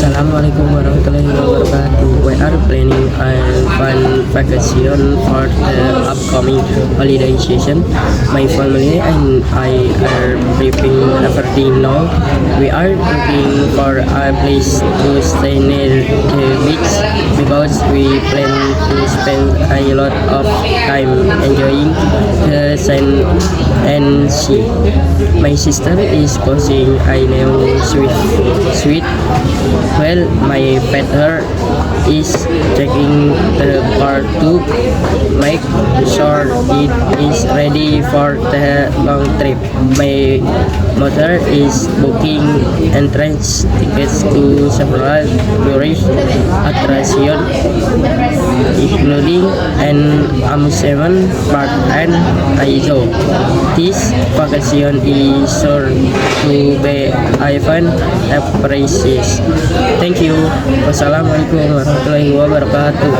Assalamualaikum warahmatullahi wabarakatuh. We are planning a fun vacation for the upcoming holiday season. My family and I are preparing everything now. We are looking for a place to stay near the beach because we plan to spend a lot of time enjoying the sun and sea. My sister is posing a new sweet well, my partner is checking the car to make sure it is ready for the long trip. My mother is booking entrance tickets to several tourist attractions, including an amusement park and a zoo. This vacation is sure to be a fun experience. Thank you. Wassalamualaikum warahmatullahi wabarakatuh.